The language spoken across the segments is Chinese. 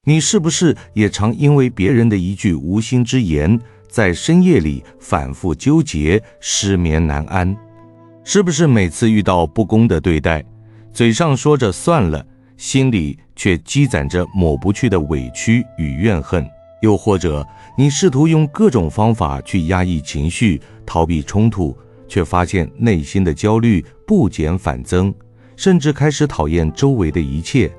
你是不是也常因為別人的一句無心之言，在深夜裡反覆糾結，失眠難安？是不是每次遇到不公的對待，嘴上說着算了，心裡卻積攢着抹不去的委屈與怨恨？又或者你試圖用各種方法去壓抑情緒，逃避衝突，卻發現內心的焦慮不減反增，甚至開始討厭周圍的一切？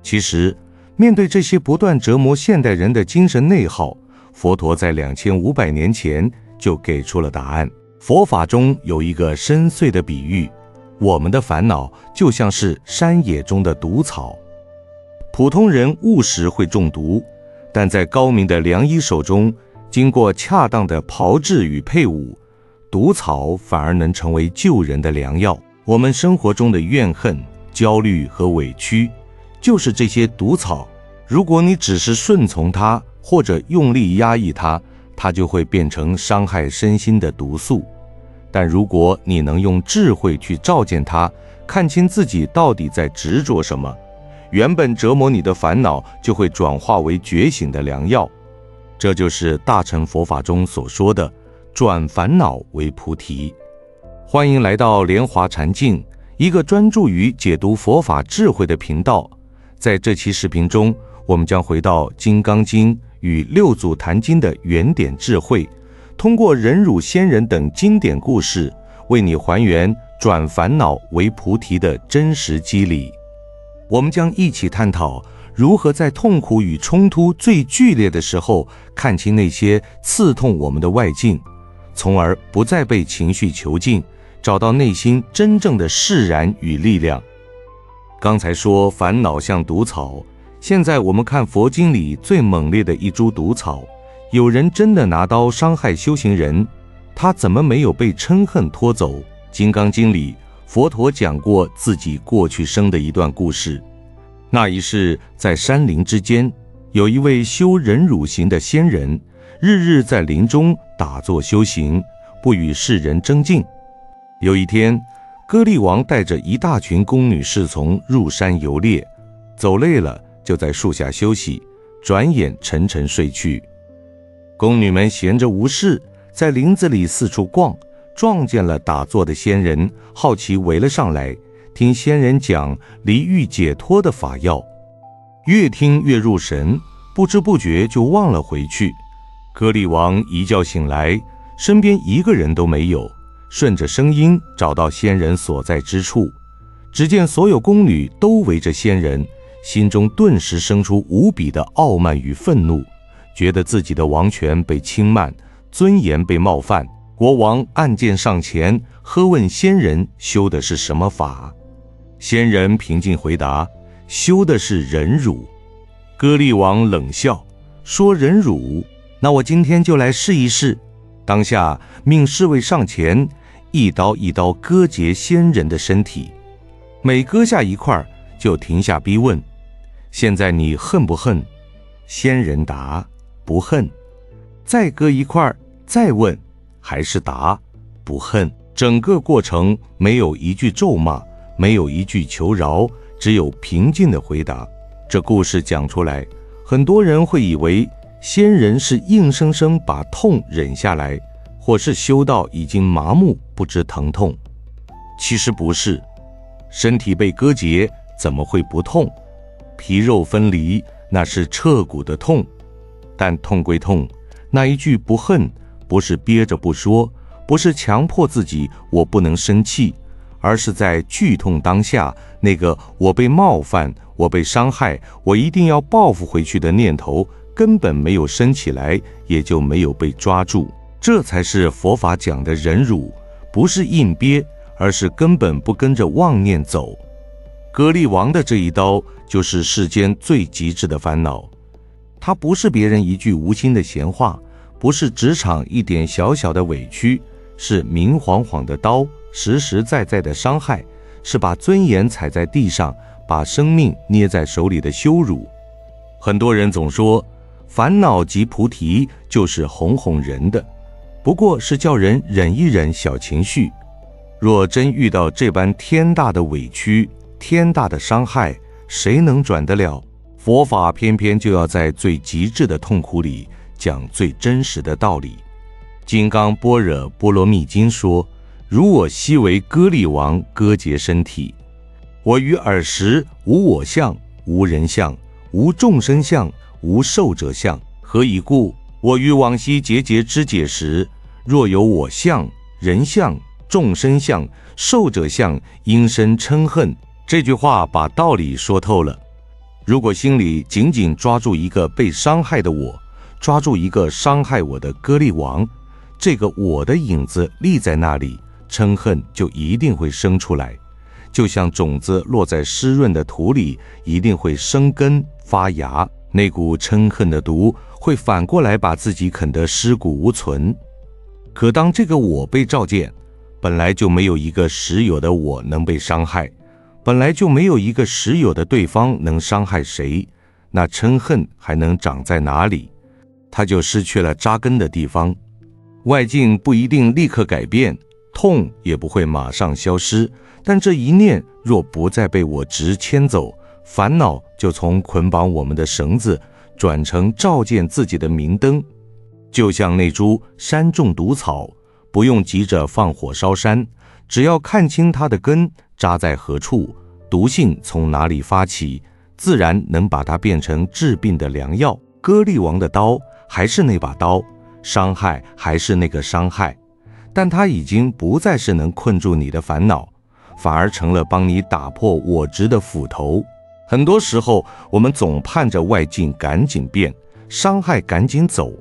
其實面對這些不斷折磨現代人的精神內耗，佛陀在2500年前就給出了答案。佛法中有一個深邃的比喻，我們的煩惱就像是山野中的毒草。普通人誤食會中毒，但在高明的良醫手中，經過恰當的炮製與配伍，毒草反而能成為救人的良藥。我們生活中的怨恨、焦慮和委屈，就是這些毒草。如果你只是順從它，或者用力壓抑它，它就會變成傷害身心的毒素。但如果你能用智慧去照見它，看清自己到底在執着什麼，原本折磨你的煩惱就會轉化為覺醒的良藥。這就是大乘佛法中所說的轉煩惱為菩提。歡迎來到蓮華禪境，一個專注於解讀佛法智慧的頻道。在這期視頻中，我們將回到《金剛經》與六祖壇經的原點智慧，通過忍辱仙人等經典故事，為你還原轉煩惱為菩提的真實機理。我們將一起探討如何在痛苦與衝突最劇烈的時候，看清那些刺痛我們的外境，從而不再被情緒囚禁，找到內心真正的釋然與力量。剛才說煩惱像毒草，現在我們看佛經裡最猛烈的一株毒草。有人真的拿刀傷害修行人，他怎麼沒有被嗔恨拖走？《金剛經》裡，佛陀講過自己過去生的一段故事。那一世，在山林之間，有一位修忍辱行的仙人，日日在林中打坐修行，不與世人爭競。有一天，歌利王帶着一大群宮女侍從入山遊獵，走累了就在樹下休息，轉眼沉沉睡去。宮女們閒着無事，在林子裡四處逛，撞見了打坐的仙人，好奇圍了上來，聽仙人講離欲解脫的法要。越聽越入神，不知不覺就忘了回去。歌利王一覺醒來，身邊一個人都沒有，順着聲音找到仙人所在之處，只見所有宮女都圍着仙人，心中頓時生出無比的傲慢與憤怒，覺得自己的王權被輕慢，尊嚴被冒犯。國王按劍上前，喝問仙人修的是什麼法。仙人平靜回答，修的是忍辱。歌利王冷笑，說忍辱，那我今天就來試一試。當下命侍衛上前，一刀一刀割截仙人的身體，每割下一塊就停下逼問，現在你恨不恨？仙人答，不恨。再割一塊，再問，還是答不恨。整個過程沒有一句咒罵，沒有一句求饒，只有平靜的回答。這故事講出來，很多人會以為仙人是硬生生把痛忍下來，或是修到已經麻木不知疼痛。其實不是，身體被割截怎麼會不痛？皮肉分離，那是徹骨的痛。但痛歸痛，那一句不恨，不是憋着不說，不是強迫自己我不能生氣，而是在劇痛當下，那個我被冒犯，我被傷害，我一定要報復回去的念頭根本沒有升起來，也就沒有被抓住。這才是佛法講的忍辱，不是硬憋，而是根本不跟着妄念走。歌利王的這一刀就是世間最極致的煩惱。它不是別人一句無心的閒話，不是職場一點小小的委屈，是明晃晃的刀，實實在在的傷害，是把尊嚴踩在地上，把生命捏在手裡的羞辱。很多人總說煩惱即菩提，就是哄哄人的，不過是叫人忍一忍小情緒。若真遇到這般天大的委屈，天大的傷害，誰能轉得了？佛法偏偏就要在最極致的痛苦裡講最真實的道理。金剛般若波羅蜜經說：如我昔為歌利王，割截身體，我於爾時無我相，無人相，無眾生相，無壽者相。何以故？我於往昔節節之解時，若有我相、人相、眾生相、壽者相，應生嗔恨。這句話把道理說透了。如果心裡緊緊抓住一個被傷害的我，抓住一個傷害我的歌利王，這個我的影子立在那裡，嗔恨就一定會生出來。就像種子落在濕潤的土裡，一定會生根發芽，那股嗔恨的毒會反過來把自己啃得屍骨無存。可當這個我被照見，本來就沒有一個實有的我能被傷害，本來就沒有一個實有的對方能傷害誰，那嗔恨還能長在哪裡？它就失去了扎根的地方。外境不一定立刻改變，痛也不會馬上消失，但這一念若不再被我執牽走，煩惱就從捆綁我們的繩子轉成照見自己的明燈。就像那株山種毒草，不用急着放火燒山，只要看清它的根扎在何處，毒性從哪裡發起，自然能把它變成治病的良藥。歌利王的刀還是那把刀，傷害還是那個傷害，但它已經不再是能困住你的煩惱，反而成了幫你打破我執的斧頭。很多時候，我們總盼着外境趕緊變，傷害趕緊走。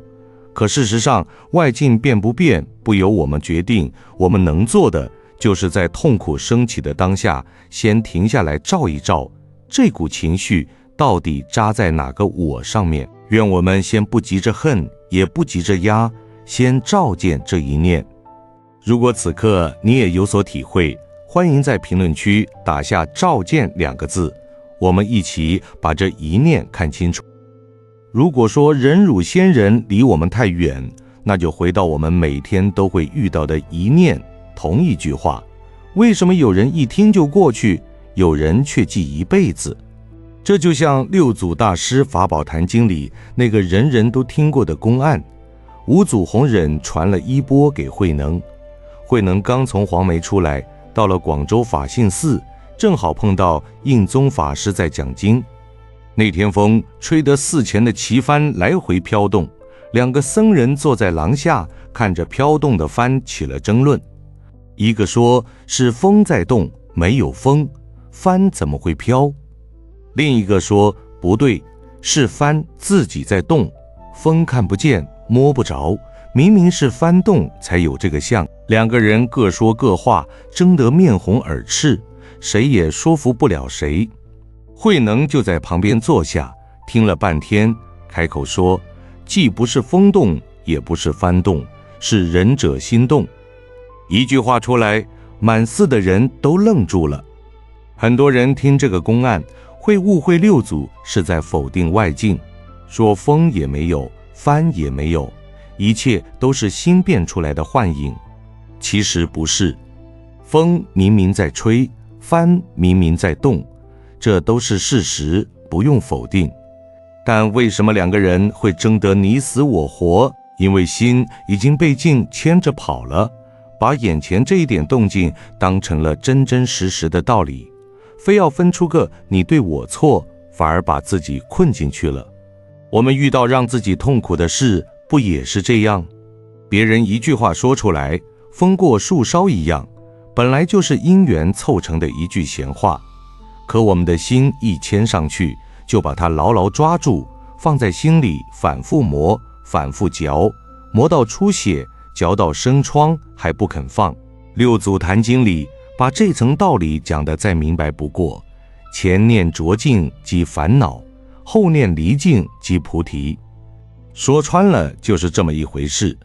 可事實上，外境變不變，不由我們決定。我們能做的，就是在痛苦升起的當下，先停下來照一照，這股情緒到底扎在哪個我上面。願我們先不急着恨，也不急着壓，先照見這一念。如果此刻你也有所體會，歡迎在評論區打下“照見”2個字，我們一起把這一念看清楚。如果說忍辱仙人離我們太遠，那就回到我們每天都會遇到的一念，同一句話。為什麼有人一聽就過去，有人卻記一輩子？這就像六祖大師法寶壇經裡那個人人都聽過的公案，五祖弘忍傳了衣缽給慧能，慧能剛從黃梅出來，到了廣州法性寺，正好碰到印宗法師在講經。那天風吹得寺前的旗幡來回飄動，2個僧人坐在廊下，看着飄動的幡起了爭論。一個說是風在動，沒有風，幡怎麼會飄？另一個說不對，是幡自己在動，風看不見摸不着，明明是幡動才有這個相。2個人各說各話，爭得面紅耳赤，誰也說服不了誰。慧能就在旁邊坐下，聽了半天，開口說：既不是風動，也不是幡動，是仁者心動。一句話出來，滿寺的人都愣住了。很多人聽這個公案，會誤會六祖是在否定外境，說風也沒有，幡也沒有，一切都是心變出來的幻影。其實不是，風明明在吹，幡明明在動，這都是事實，不用否定。但為什麼2個人會爭得你死我活？因為心已經被境牽着跑了，把眼前這一點動靜當成了真真實實的道理，非要分出個你對我錯，反而把自己困進去了。我們遇到讓自己痛苦的事，不也是這樣？別人一句話說出來，風過樹梢一樣，本來就是因緣湊成的一句閒話。可我們的心一牽上去，就把它牢牢抓住，放在心裡反覆磨，反覆嚼，磨到出血，嚼到生瘡，還不肯放。六祖壇經裡把這層道理講得再明白不過，前念着境即煩惱，後念離境即菩提。說穿了就是這麼一回事。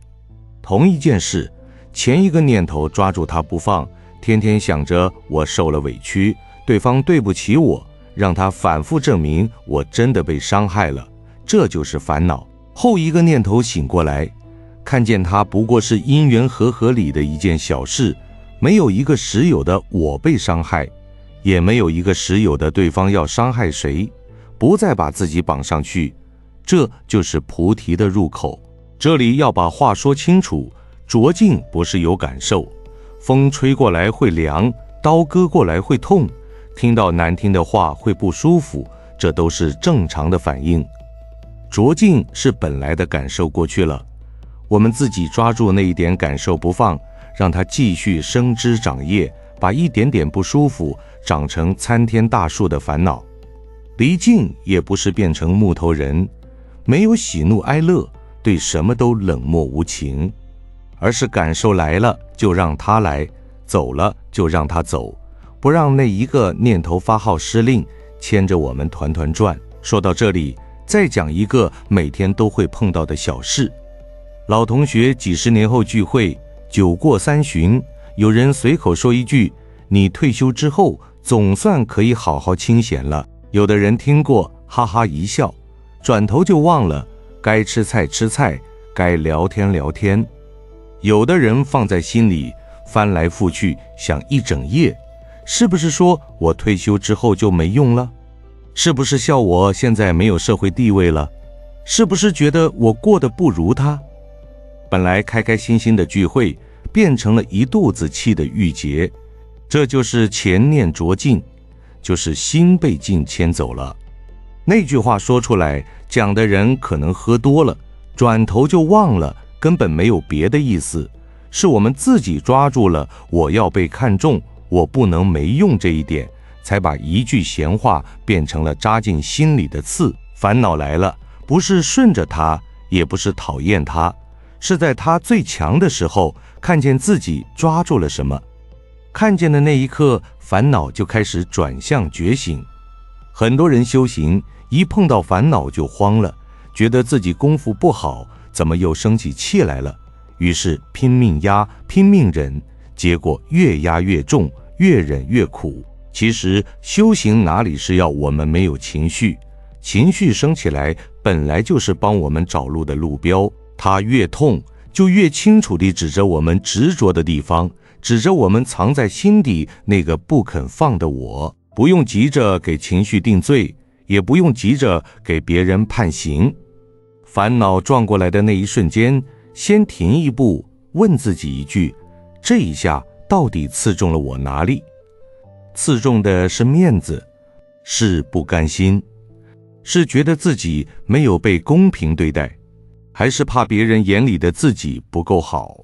同一件事，前一個念頭抓住它不放，天天想着我受了委屈，對方對不起我，讓他反覆證明我真的被傷害了，這就是煩惱。後一個念頭醒過來，看見它不過是因緣和合裡的一件小事，沒有一個實有的我被傷害，也沒有一個實有的對方要傷害誰，不再把自己綁上去，這就是菩提的入口。這裡要把話說清楚，著境不是有感受，風吹過來會涼，刀割過來會痛，聽到難聽的話會不舒服，這都是正常的反應。著境是本來的感受過去了，我們自己抓住那一點感受不放，讓它繼續生枝長葉，把一點點不舒服長成參天大樹的煩惱。離境也不是變成木頭人，沒有喜怒哀樂，對什麼都冷漠無情，而是感受來了就讓它來，走了就讓它走，不讓那一個念頭發號施令牽着我們團團轉。說到這裡，再講一個每天都會碰到的小事。老同學幾十年後聚會，酒過三巡，有人隨口說一句：你退休之後總算可以好好清閒了。有的人聽過，哈哈一笑，轉頭就忘了該吃菜吃菜，該聊天聊天。有的人放在心裡，翻來覆去想一整夜，是不是說我退休之後就沒用了？是不是笑我現在沒有社會地位了？是不是覺得我過得不如他？本來開開心心的聚會，變成了一肚子氣的鬱結。這就是前念著境，就是心被境牽走了。那句話說出來，講的人可能喝多了，轉頭就忘了，根本沒有別的意思，是我們自己抓住了我要被看重，我不能沒用這一點，才把一句閒話變成了扎進心裡的刺。煩惱來了，不是順着它，也不是討厭它，是在它最強的時候，看見自己抓住了什麼，看見的那一刻，煩惱就開始轉向覺醒。很多人修行，一碰到煩惱就慌了，覺得自己功夫不好，怎麼又生起氣來了？於是拼命壓，拼命忍，結果越壓越重，越忍越苦。其實修行哪裡是要我們沒有情緒，情緒升起來本來就是幫我們找路的路標，它越痛就越清楚地指着我們執着的地方，指着我們藏在心底那個不肯放的我。不用急着給情緒定罪，也不用急着給別人判刑。煩惱撞過來的那一瞬間，先停一步，問自己一句：這一下到底刺中了我哪裡？刺中的是面子，是不甘心，是覺得自己沒有被公平對待，還是怕別人眼裡的自己不夠好？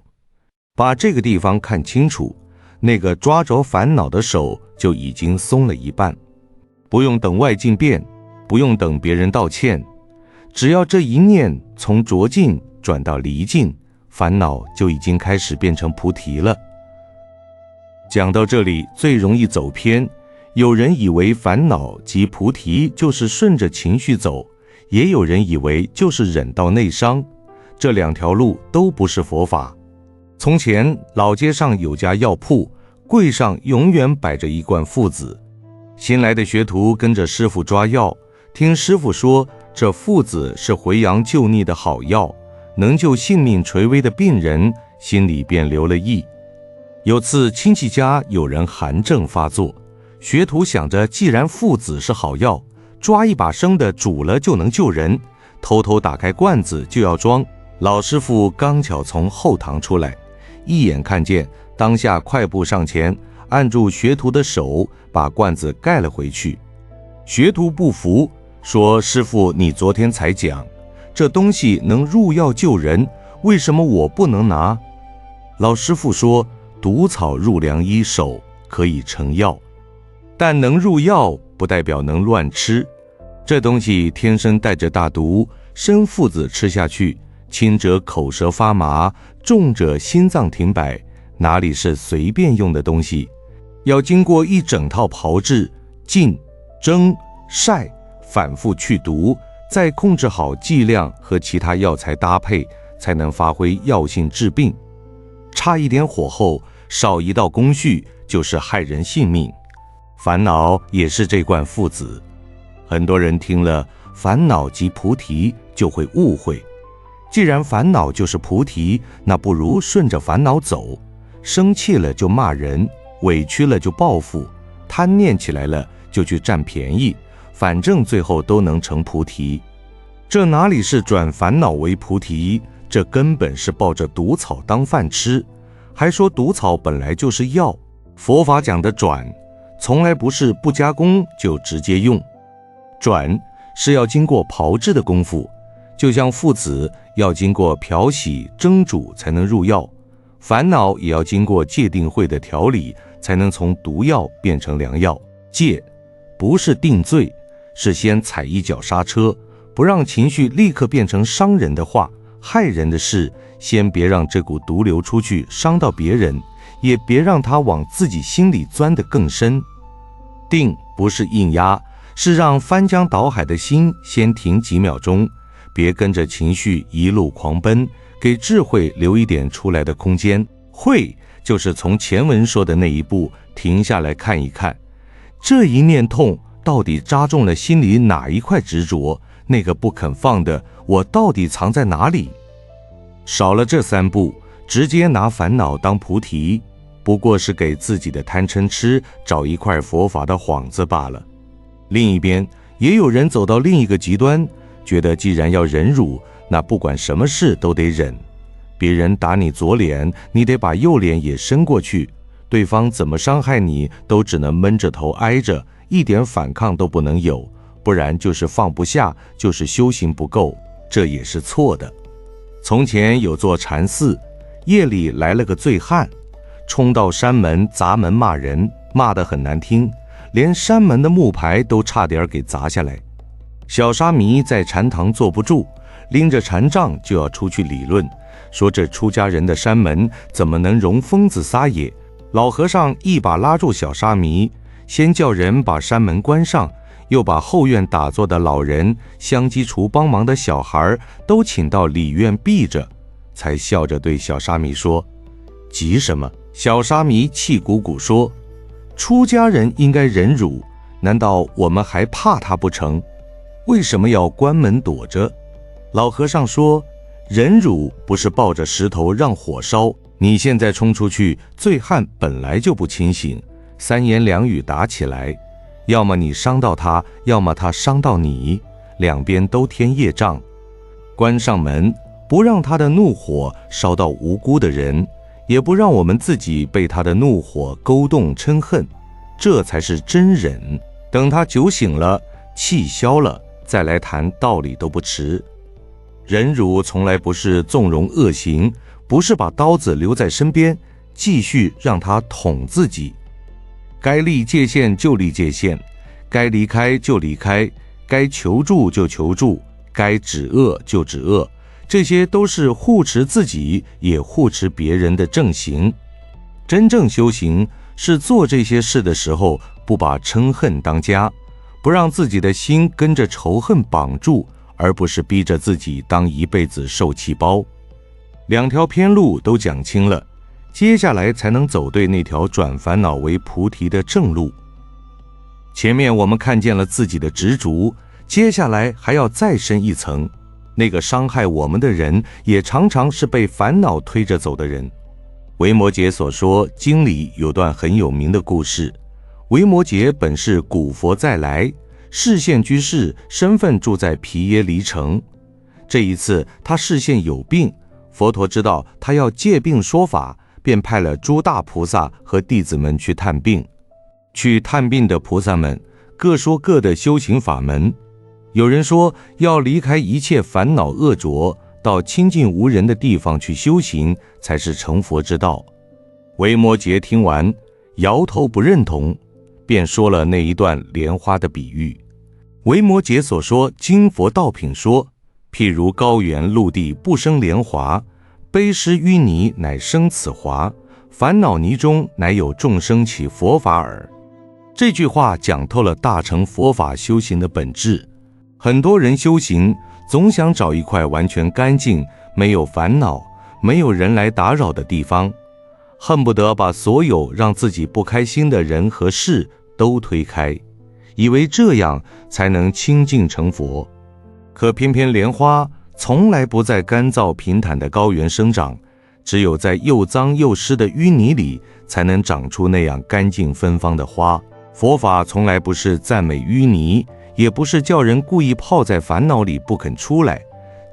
把這個地方看清楚，那個抓着煩惱的手就已經鬆了一半。不用等外境變，不用等別人道歉，只要這一念從著境轉到離境，煩惱就已經開始變成菩提了。講到這裡最容易走偏，有人以為煩惱及菩提就是順着情緒走，也有人以為就是忍到內傷，這兩條路都不是佛法。從前老街上有家藥鋪，櫃上永遠擺着一罐附子。新來的學徒跟着師傅抓藥，聽師傅說這附子是回陽救逆的好藥，能救性命垂危的病人，心裡便留了意。有次親戚家有人寒症發作，學徒想着既然附子是好藥，抓一把生的煮了就能救人，偷偷打開罐子就要裝。老師傅剛巧從後堂出來，一眼看見，當下快步上前，按住學徒的手，把罐子蓋了回去。學徒不服，說：師傅，你昨天才講，這東西能入藥救人，為什麼我不能拿？老師傅說：毒草入良醫手，可以成藥，但能入藥不代表能亂吃。這東西天生帶着大毒，生附子吃下去，輕者口舌發麻，重者心臟停擺，哪裡是隨便用的東西？要經過一整套炮製、浸、蒸、曬，反復去毒，再控制好劑量和其他藥材搭配，才能發揮藥性治病。差一點火候，少一道工序，就是害人性命。煩惱也是這罐附子。很多人聽了煩惱即菩提，就會誤會。既然煩惱就是菩提，那不如順着煩惱走。生氣了就罵人，委屈了就報復，貪念起來了就去占便宜，反正最後都能成菩提。這哪裡是轉煩惱為菩提？這根本是抱着毒草當飯吃，還說毒草本來就是藥。佛法講的轉，從來不是不加工就直接用，轉是要經過炮製的功夫，就像附子要經過漂洗蒸煮才能入藥，煩惱也要經過戒定慧的調理，才能從毒藥變成良藥。戒不是定罪，是先踩一腳剎車，不讓情緒立刻變成傷人的話、害人的事，先別讓這股毒流出去傷到別人，也別讓它往自己心裡鑽得更深。定不是硬壓，是讓翻江倒海的心先停幾秒鐘，別跟着情緒一路狂奔，給智慧留一點出來的空間。慧就是從前文說的那一步停下來看一看，這一念痛到底扎中了心裡哪一塊執着，那個不肯放的我到底藏在哪裡？少了這三步，直接拿煩惱當菩提，不過是給自己的貪嗔癡找一塊佛法的幌子罷了。另一邊也有人走到另一個極端，覺得既然要忍辱，那不管什麼事都得忍。別人打你左臉，你得把右臉也伸過去，對方怎麼傷害你，都只能悶着頭挨着，一點反抗都不能有，不然就是放不下，就是修行不夠，這也是錯的。從前有座禪寺，夜裡來了個醉漢，衝到山門砸門罵人，罵得很難聽，連山門的木牌都差點給砸下來。小沙彌在禪堂坐不住，拎着禪杖就要出去理論，說這出家人的山門怎麼能容瘋子撒野。老和尚一把拉住小沙彌，先叫人把山門關上，又把後院打坐的老人、香積廚幫忙的小孩都請到裡院避着，才笑着對小沙彌說：急什麼？小沙彌氣鼓鼓說：出家人應該忍辱，難道我們還怕他不成？為什麼要關門躲着？老和尚說：忍辱不是抱着石頭讓火燒，你現在衝出去，醉漢本來就不清醒，三言兩語打起來，要麼你傷到他，要麼他傷到你，兩邊都添業障。關上門，不讓他的怒火燒到無辜的人，也不讓我們自己被他的怒火勾動嗔恨，這才是真忍。等他酒醒了，氣消了，再來談道理都不遲。忍辱從來不是縱容惡行，不是把刀子留在身邊，繼續讓他捅自己。該立界限就立界限，該離開就離開，該求助就求助，該止惡就止惡，這些都是護持自己也護持別人的正行。真正修行是做這些事的時候，不把嗔恨當家，不讓自己的心跟着仇恨綁住，而不是逼着自己當一輩子受氣包。兩條偏路都講清了，接下來才能走對那條轉煩惱為菩提的正路。前面我們看見了自己的執着，接下來還要再深一層，那個傷害我們的人也常常是被煩惱推着走的人。維摩詰所說經裡有段很有名的故事，維摩詰本是古佛再來，示現居士，身份住在毗耶離城。這一次他示現有病，佛陀知道他要借病說法，便派了諸大菩薩和弟子們去探病。去探病的菩薩們各說各的修行法門，有人說要離開一切煩惱惡濁，到清淨無人的地方去修行，才是成佛之道。維摩詰聽完，搖頭不認同，便說了那一段蓮花的比喻。維摩詰所說經佛道品說，譬如高原陸地不生蓮華，悲施淤泥乃生此華，煩惱泥中乃有眾生起佛法耳。這句話講透了大乘佛法修行的本質。很多人修行總想找一塊完全乾淨、沒有煩惱、沒有人來打擾的地方，恨不得把所有讓自己不開心的人和事都推開，以為這樣才能清淨成佛。可偏偏蓮花從來不在乾燥平坦的高原生長，只有在又髒又濕的淤泥裡才能長出那樣乾淨芬芳的花。佛法從來不是讚美淤泥，也不是叫人故意泡在煩惱裡不肯出來，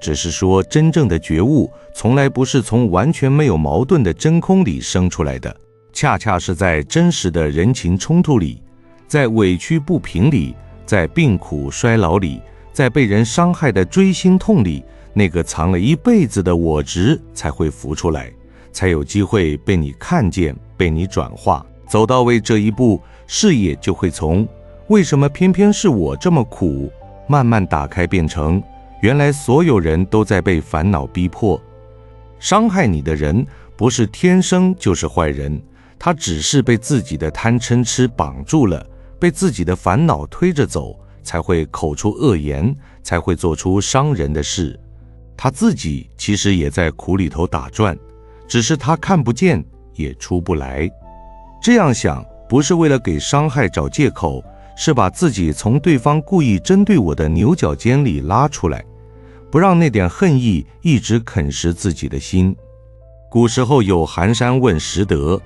只是說真正的覺悟從來不是從完全沒有矛盾的真空裡生出來的，恰恰是在真實的人情衝突裡，在委屈不平裡，在病苦衰老裡，在被人傷害的錐心痛裡，那個藏了一輩子的我執才會浮出來，才有機會被你看見，被你轉化。走到為這一步，視野就會從為什麼偏偏是我這麼苦，慢慢打開，變成原來所有人都在被煩惱逼迫。傷害你的人不是天生就是壞人，他只是被自己的貪嗔癡綁住了，被自己的煩惱推着走，才會口出惡言，才會做出傷人的事。他自己其實也在苦裡頭打轉，只是他看不見，也出不來。這樣想不是為了給傷害找借口，是把自己從對方故意針對我的牛角尖裡拉出來，不讓那點恨意一直啃食自己的心。古時候有寒山問拾得，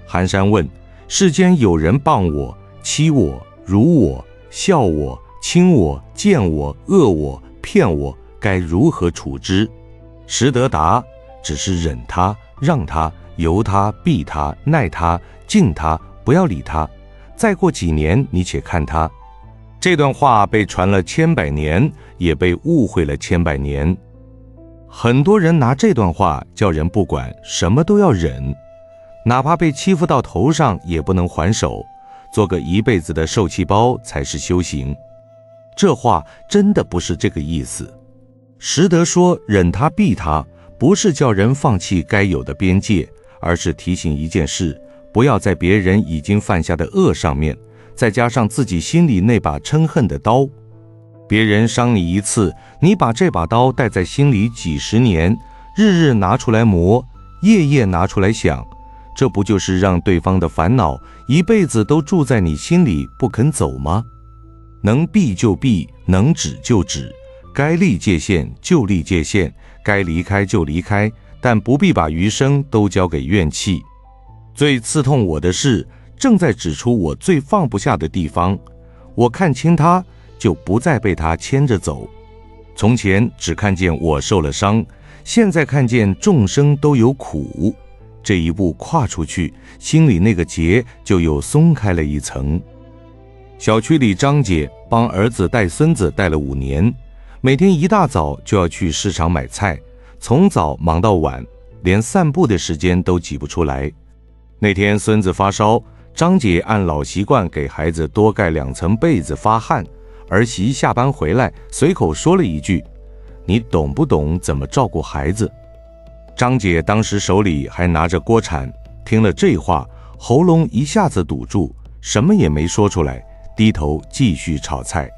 寒山問：世間有人謗我、欺我、辱我、笑我、輕我、賤我、惡我、騙我，該如何處之？拾得答：只是忍他、讓他、由他、避他、耐他、敬他，不要理他。再過幾年，你且看他。這段話被傳了千百年，也被誤會了千百年。很多人拿這段話叫人不管，什麼都要忍，哪怕被欺負到頭上也不能還手，做個一輩子的受氣包才是修行。這話真的不是這個意思。拾得說忍他避他，不是叫人放棄該有的邊界，而是提醒一件事，不要在別人已經犯下的惡上面再加上自己心裡那把嗔恨的刀。別人傷你一次，你把這把刀帶在心裡幾十年，日日拿出來磨，夜夜拿出來想，這不就是讓對方的煩惱一輩子都住在你心裡不肯走嗎？能避就避，能止就止，該立界限就立界限，該離開就離開，但不必把餘生都交給怨氣。最刺痛我的事，正在指出我最放不下的地方。我看清他，就不再被他牽着走。從前只看見我受了傷，現在看見眾生都有苦。這一步跨出去，心裡那個結就又鬆開了一層。小區裡張姐幫兒子帶孫子帶了5年，每天一大早就要去市場買菜，從早忙到晚，連散步的時間都擠不出來。那天孫子發燒，張姐按老習慣給孩子多蓋2層被子發汗。兒媳下班回來隨口說了一句：你懂不懂怎麼照顧孩子？張姐當時手裡還拿着鍋鏟，聽了這話，喉嚨一下子堵住，什麼也沒說出來，低頭繼續炒菜。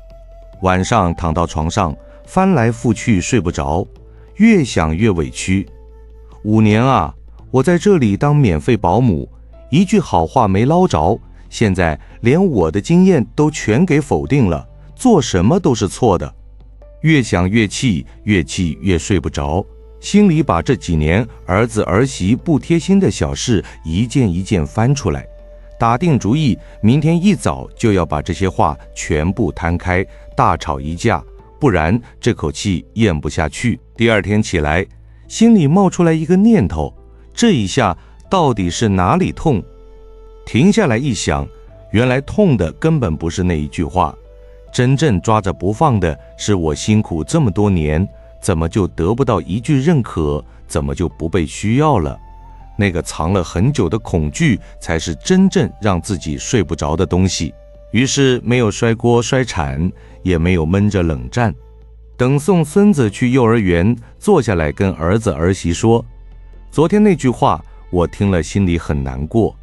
晚上躺到床上，翻來覆去睡不着，越想越委屈。5年啊，我在這裡當免費保姆，一句好話沒撈着，現在連我的經驗都全給否定了，做什麼都是錯的。越想越氣，越氣越睡不着，心裡把這幾年兒子兒媳不貼心的小事一件一件翻出來，打定主意，明天一早就要把這些話全部攤開，大吵一架，不然這口氣咽不下去。第二天起來，心裡冒出來一個念頭，這一下到底是哪裡痛？停下來一想，原來痛的根本不是那一句話，真正抓着不放的是我辛苦這麼多年，怎麼就得不到一句認可，怎麼就不被需要了？那個藏了很久的恐懼，才是真正讓自己睡不着的東西。於是沒有摔鍋摔鏟，也沒有悶着冷戰。等送孫子去幼兒園，坐下來跟兒子兒媳說，昨天那句話我聽了心裡很難過，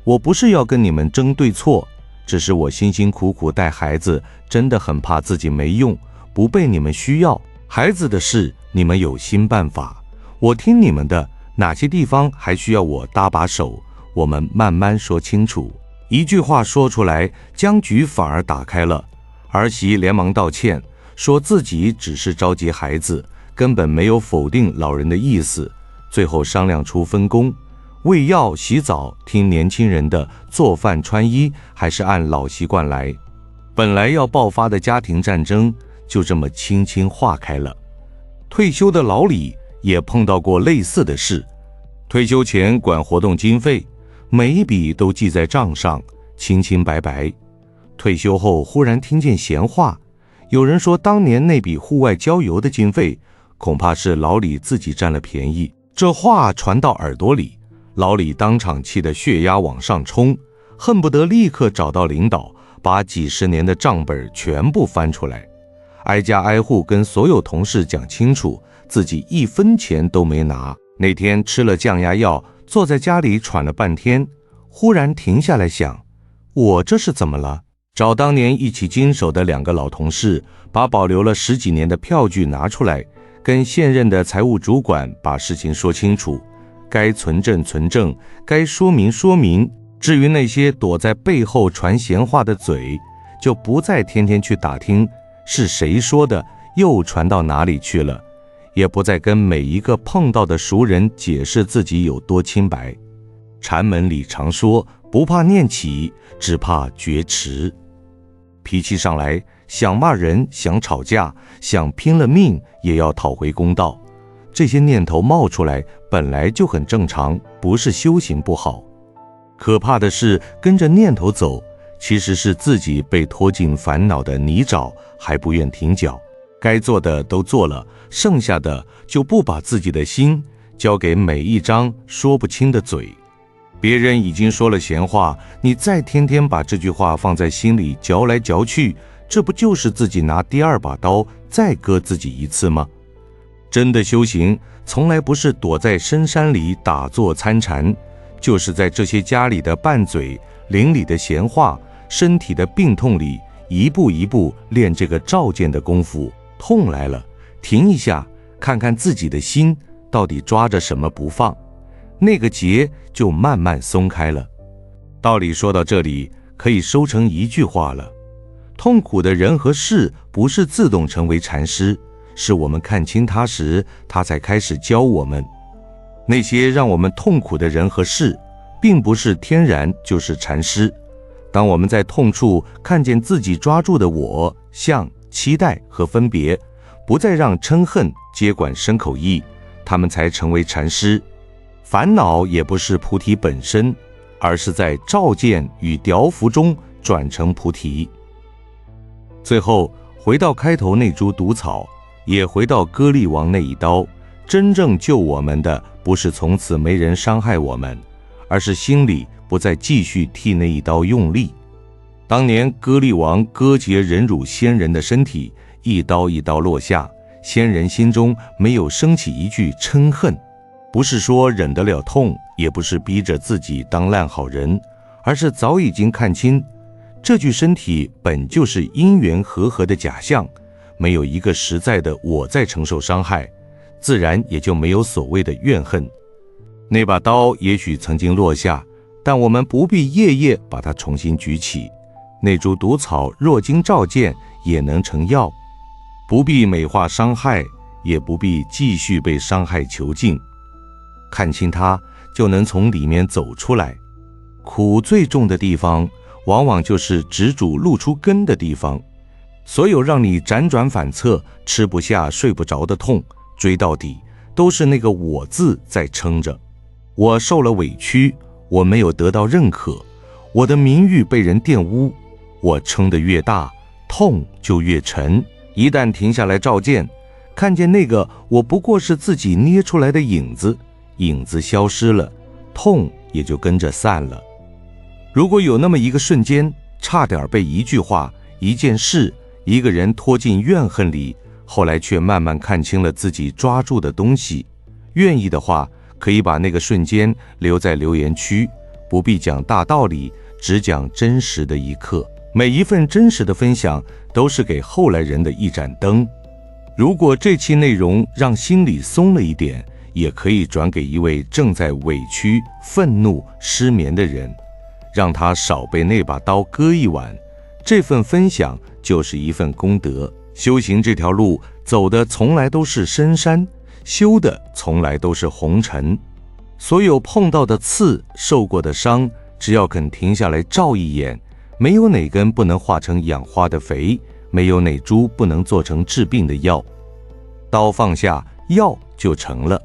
我不是要跟你們爭对錯，只是我辛辛苦苦帶孩子，真的很怕自己沒用，不被你們需要。孩子的事你們有新辦法，我聽你們的，哪些地方還需要我搭把手，我們慢慢說清楚。一句话說出來，僵局反而打開了。兒媳連忙道歉，說自己只是着急孩子，根本沒有否定老人的意思。最後商量出分工，餵藥洗澡聽年輕人的，做飯穿衣還是按老習慣來。本來要爆發的家庭戰爭就這麼輕輕化開了。退休的老李也碰到過類似的事，退休前管活動經費，每一筆都記在賬上，清清白白。退休後忽然聽見閒話，有人說當年那筆戶外郊遊的經費，恐怕是老李自己佔了便宜。這話傳到耳朵裡，老李當場氣得血壓往上衝，恨不得立刻找到領導，把幾十年的賬本全部翻出來，挨家挨戶跟所有同事講清楚，自己1分錢都沒拿。那天吃了降壓藥，坐在家裡喘了半天，忽然停下來想，我這是怎麼了？找當年一起經手的2個老同事，把保留了10幾年的票據拿出來，跟現任的財務主管把事情說清楚，該存證存證，該說明說明。至於那些躲在背後傳閒話的嘴，就不再天天去打聽是誰說的，又傳到哪裡去了，也不再跟每一個碰到的熟人解釋自己有多清白。禪門裡常說，不怕念起，只怕覺遲。脾氣上來，想罵人，想吵架，想拼了命也要討回公道，這些念頭冒出來本來就很正常，不是修行不好。可怕的是跟着念頭走，其實是自己被拖進煩惱的泥沼，還不願停腳。該做的都做了，剩下的就不把自己的心交給每一張說不清的嘴。別人已經說了閒話，你再天天把這句話放在心裡嚼來嚼去，這不就是自己拿第2把刀再割自己一次嗎？真的修行從來不是躲在深山裡打坐參禪，就是在這些家裡的拌嘴、鄰裡的閒話、身體的病痛裡，一步一步練這個照見的功夫。痛來了，停一下，看看自己的心到底抓着什麼不放，那個結就慢慢鬆開了。道理說到這裡，可以收成一句話了：痛苦的人和事不是自動成為禪師，是我們看清他時，他才開始教我們。那些讓我們痛苦的人和事，並不是天然就是禪師。當我們在痛處看見自己抓住的我、相、期待和分別，不再讓嗔恨接管身口意，他們才成為禪師。煩惱也不是菩提本身，而是在照見與調伏中轉成菩提。最後回到開頭那株毒草，也回到割力王那一刀，真正救我們的不是從此沒人傷害我們，而是心裡不再繼續替那一刀用力。當年割力王割截忍辱仙人的身體，一刀一刀落下，仙人心中沒有升起一句嗔恨，不是說忍得了痛，也不是逼着自己當爛好人，而是早已經看清，這具身體本就是因緣和合的假象，沒有一個實在的我在承受傷害，自然也就沒有所謂的怨恨。那把刀也許曾經落下，但我們不必夜夜把它重新舉起。那株毒草若經照見，也能成藥，不必美化傷害，也不必繼續被傷害囚禁。看清它，就能從裡面走出來。苦最重的地方，往往就是執着露出根的地方。所有讓你輾轉反側、吃不下、睡不着的痛，追到底，都是那個我字在撐着。我受了委屈，我沒有得到認可，我的名譽被人玷污，我撐得越大，痛就越沉。一旦停下來照見，看見那個我不過是自己捏出來的影子，影子消失了，痛也就跟着散了。如果有那麼一個瞬間，差點被一句話、一件事、一個人拖進怨恨裡，後來卻慢慢看清了自己抓住的東西，願意的話，可以把那個瞬間留在留言區，不必講大道理，只講真實的一刻。每一份真實的分享，都是給後來人的一盞燈。如果這期內容讓心裡鬆了一點，也可以轉給一位正在委屈、憤怒、失眠的人，讓他少被那把刀割一晚。這份分享就是一份功德。修行這條路走的從來都是深山，修的從來都是紅塵。所有碰到的刺、受過的傷，只要肯停下來照一眼，沒有哪根不能化成養花的肥，沒有哪株不能做成治病的藥。刀放下，藥就成了。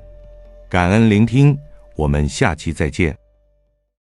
感恩聆聽，我們下期再見。